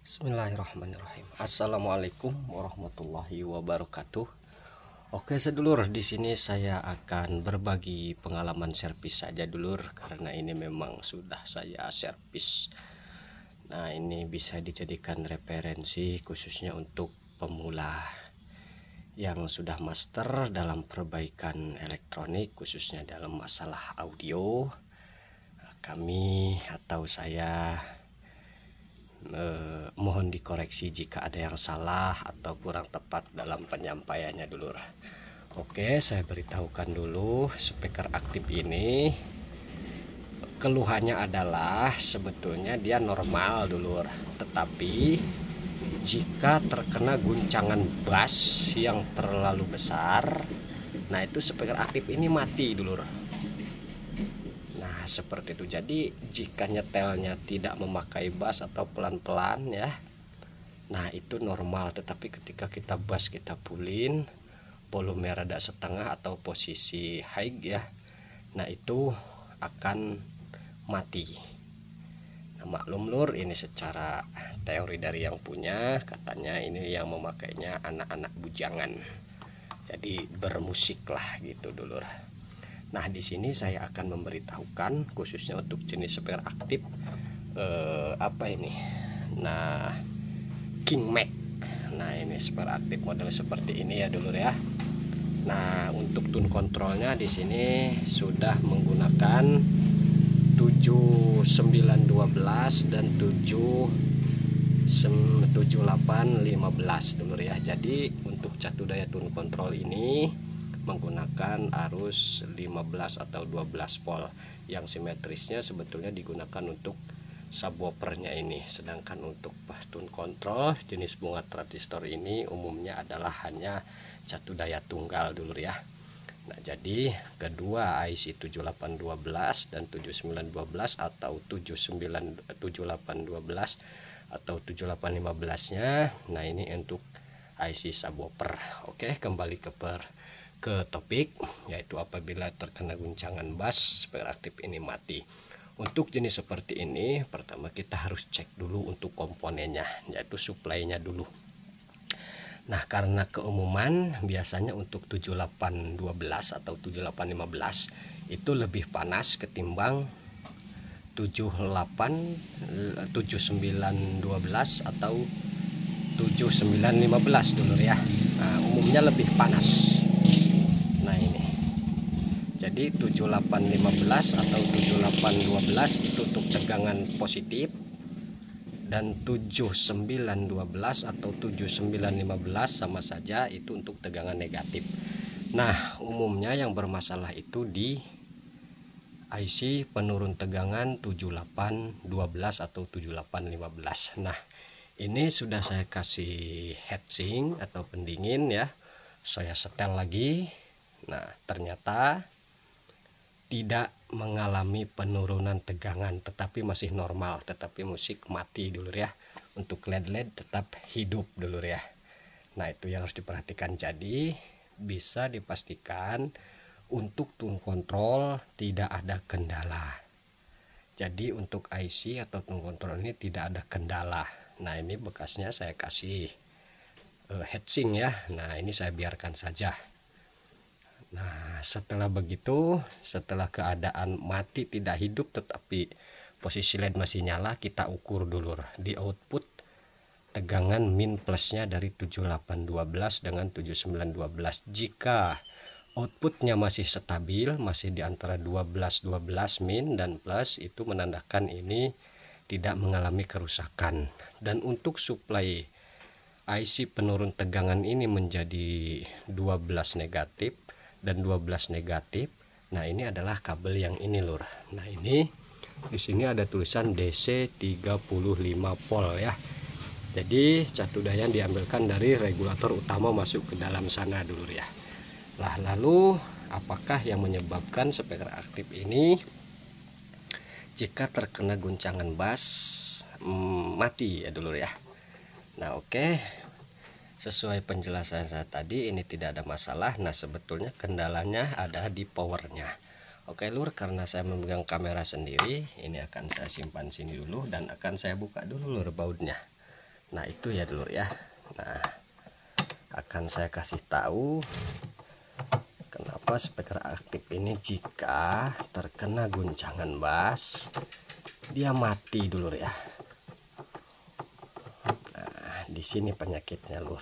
Bismillahirrahmanirrahim. Assalamualaikum warahmatullahi wabarakatuh. Oke sedulur, di sini saya akan berbagi pengalaman servis saja dulur, karena ini memang sudah saya servis. Nah, ini bisa dijadikan referensi khususnya untuk pemula yang sudah master dalam perbaikan elektronik, khususnya dalam masalah audio. Kami atau saya mohon dikoreksi jika ada yang salah atau kurang tepat dalam penyampaiannya dulur. Oke, saya beritahukan dulu, speaker aktif ini keluhannya adalah sebetulnya dia normal dulur, tetapi jika terkena guncangan bass yang terlalu besar, nah itu speaker aktif ini mati dulur. Nah seperti itu. Jadi jika nyetelnya tidak memakai bass atau pelan-pelan ya, nah itu normal. Tetapi ketika kita bass kita pulin, volume rada setengah atau posisi high ya, nah itu akan mati. Nah maklum lur, ini secara teori dari yang punya, katanya ini yang memakainya anak-anak bujangan, jadi bermusik lah gitu dulur. Nah di sini saya akan memberitahukan khususnya untuk jenis speaker aktif apa ini. Nah King Mac. Nah ini speaker aktif model seperti ini ya dulur ya. Nah untuk tune kontrolnya di sini sudah menggunakan 7912 dan 7815 dulur ya. Jadi untuk catu daya tune kontrol ini menggunakan arus 15 atau 12 volt. Yang simetrisnya sebetulnya digunakan untuk subwoofernya ini. Sedangkan untuk tune kontrol jenis bunga transistor ini umumnya adalah hanya catu daya tunggal dulur ya. Nah jadi kedua IC 7812 dan 7912 atau 7812 atau 7815 nya, nah ini untuk IC subwoofer. Oke, kembali ke topik, yaitu apabila terkena guncangan bass speaker aktif ini mati. Untuk jenis seperti ini pertama kita harus cek dulu untuk komponennya, yaitu supply-nya dulu. Nah karena keumuman biasanya untuk 7812 atau 7815 itu lebih panas ketimbang 7912 atau 7915 dulur ya. Nah umumnya lebih panas. Nah ini jadi 7815 atau 7812 itu untuk tegangan positif, dan 7912 atau 7915 sama saja itu untuk tegangan negatif. Nah umumnya yang bermasalah itu di IC penurun tegangan 7812 atau 7815. Nah ini sudah saya kasih heatsink atau pendingin ya, saya setel lagi. Nah ternyata tidak mengalami penurunan tegangan, tetapi masih normal, tetapi musik mati dulur ya. Untuk LED tetap hidup dulur ya. Nah itu yang harus diperhatikan. Jadi bisa dipastikan untuk tune kontrol tidak ada kendala. Jadi untuk IC atau tune kontrol ini tidak ada kendala. Nah ini bekasnya saya kasih heatsink ya. Nah ini saya biarkan saja. Nah setelah begitu, setelah keadaan mati tidak hidup tetapi posisi LED masih nyala, kita ukur dulu di output tegangan min plusnya dari 7812 dengan 7912. Jika outputnya masih stabil, masih di antara 12 min dan plus, itu menandakan ini tidak mengalami kerusakan. Dan untuk supply IC penurun tegangan ini menjadi 12 negatif dan 12 negatif. Nah ini adalah kabel yang ini lur. Nah ini di sini ada tulisan DC 35 volt ya. Jadi catu daya diambilkan dari regulator utama masuk ke dalam sana dulu ya. Lah lalu apakah yang menyebabkan speaker aktif ini jika terkena guncangan bass mati ya dulu ya. Nah oke, sesuai penjelasan saya tadi ini tidak ada masalah. Nah sebetulnya kendalanya ada di powernya. Oke lur, karena saya memegang kamera sendiri, ini akan saya simpan sini dulu dan akan saya buka dulu lur bautnya. Nah itu ya dulur ya. Nah akan saya kasih tahu kenapa speaker aktif ini jika terkena guncangan bass dia mati dulur ya. Nah di sini penyakitnya lur.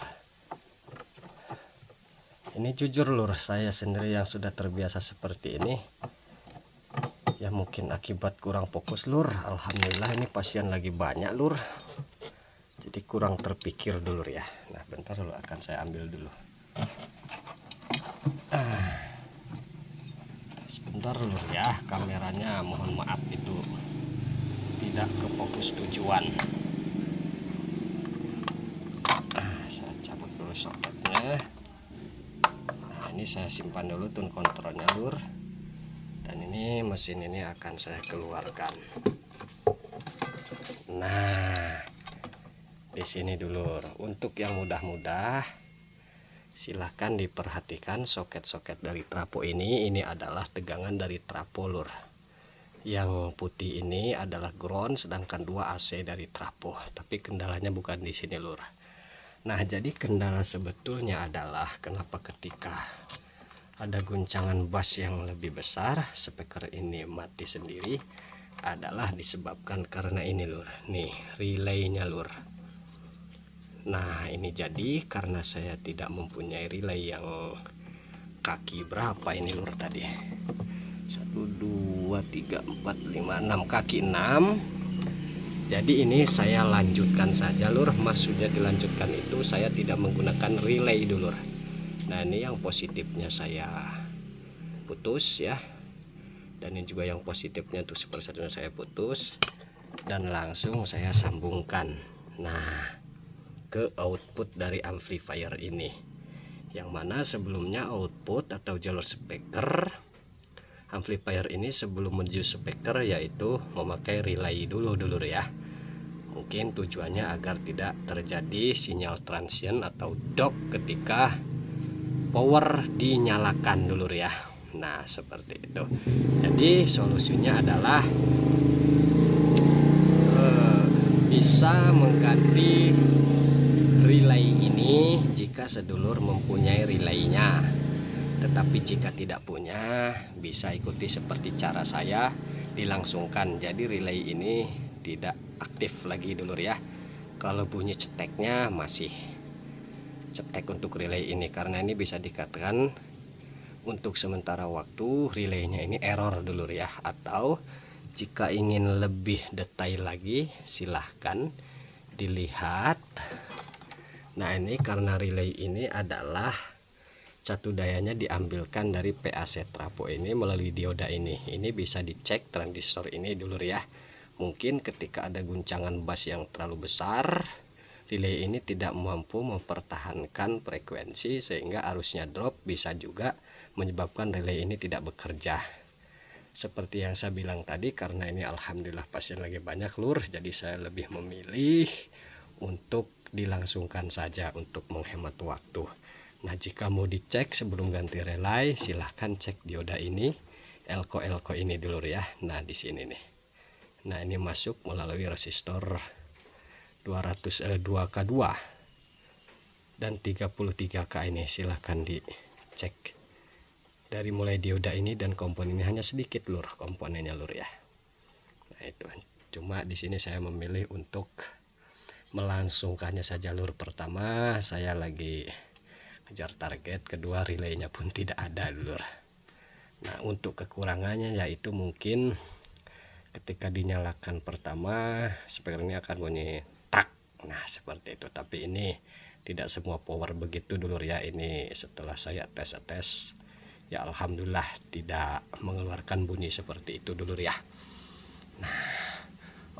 Ini jujur lur, saya sendiri yang sudah terbiasa seperti ini ya, mungkin akibat kurang fokus lur. Alhamdulillah ini pasien lagi banyak lur, jadi kurang terpikir dulur ya. Nah bentar dulu akan saya ambil dulu. Sebentar dulur ya, kameranya mohon maaf itu tidak ke fokus tujuan. Saya cabut dulu soketnya. Nah ini saya simpan dulu tune kontrolnya lur, dan ini mesin ini akan saya keluarkan. Nah di sini dulur, untuk yang mudah-mudah silahkan diperhatikan soket-soket dari trapo ini. Ini adalah tegangan dari trapo lur. Yang putih ini adalah ground, sedangkan 2 AC dari trapo. Tapi kendalanya bukan di sini lur. Nah jadi kendala sebetulnya adalah kenapa ketika ada guncangan bass yang lebih besar speaker ini mati sendiri, adalah disebabkan karena ini lur, nih relaynya lur. Nah ini jadi karena saya tidak mempunyai relay yang kaki berapa ini lur tadi, 1 2 3 4 5 6 kaki 6. Jadi ini saya lanjutkan saja lur. Maksudnya dilanjutkan itu saya tidak menggunakan relay dulur. Nah ini yang positifnya saya putus ya, dan ini juga yang positifnya tuh seperti saya putus dan langsung saya sambungkan nah ke output dari amplifier ini, yang mana sebelumnya output atau jalur speaker amplifier ini sebelum menuju speaker yaitu memakai relay dulu dulur ya. Mungkin tujuannya agar tidak terjadi sinyal transient atau DOC ketika power dinyalakan dulur ya. Nah seperti itu. Jadi solusinya adalah bisa mengganti relay ini jika sedulur mempunyai relaynya. Tetapi jika tidak punya, bisa ikuti seperti cara saya, dilangsungkan. Jadi relay ini tidak aktif lagi dulur ya. Kalau bunyi ceteknya masih cetek untuk relay ini, karena ini bisa dikatakan untuk sementara waktu relaynya ini error dulur ya. Atau jika ingin lebih detail lagi silahkan dilihat. Nah ini karena relay ini adalah satu dayanya diambilkan dari PAC trapo ini melalui dioda ini. Ini bisa dicek transistor ini dulur ya. Mungkin ketika ada guncangan bass yang terlalu besar, relay ini tidak mampu mempertahankan frekuensi sehingga arusnya drop, bisa juga menyebabkan relay ini tidak bekerja. Seperti yang saya bilang tadi, karena ini alhamdulillah pasien lagi banyak lur, jadi saya lebih memilih untuk dilangsungkan saja untuk menghemat waktu. Nah jika mau dicek sebelum ganti relay, silahkan cek dioda ini, elko ini dulur ya. Nah di sini nih. Nah ini masuk melalui resistor 2K2 dan 33K ini, silahkan dicek dari mulai dioda ini, dan komponen ini hanya sedikit lur komponennya lur ya. Nah itu cuma di sini saya memilih untuk melangsungkannya saja lur. Pertama saya lagi kejar target, kedua relaynya pun tidak ada lur. Nah untuk kekurangannya yaitu mungkin ketika dinyalakan pertama speaker ini akan bunyi tak, nah seperti itu. Tapi ini tidak semua power begitu dulur ya. Ini setelah saya tes ya alhamdulillah tidak mengeluarkan bunyi seperti itu dulur ya. Nah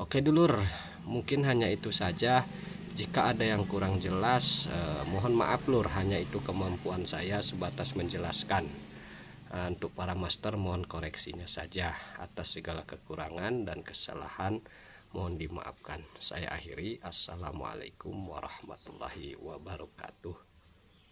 oke dulur, mungkin hanya itu saja. Jika ada yang kurang jelas, mohon maaf lur, hanya itu kemampuan saya sebatas menjelaskan. Untuk para master mohon koreksinya saja. Atas segala kekurangan dan kesalahan mohon dimaafkan. Saya akhiri. Assalamualaikum warahmatullahi wabarakatuh.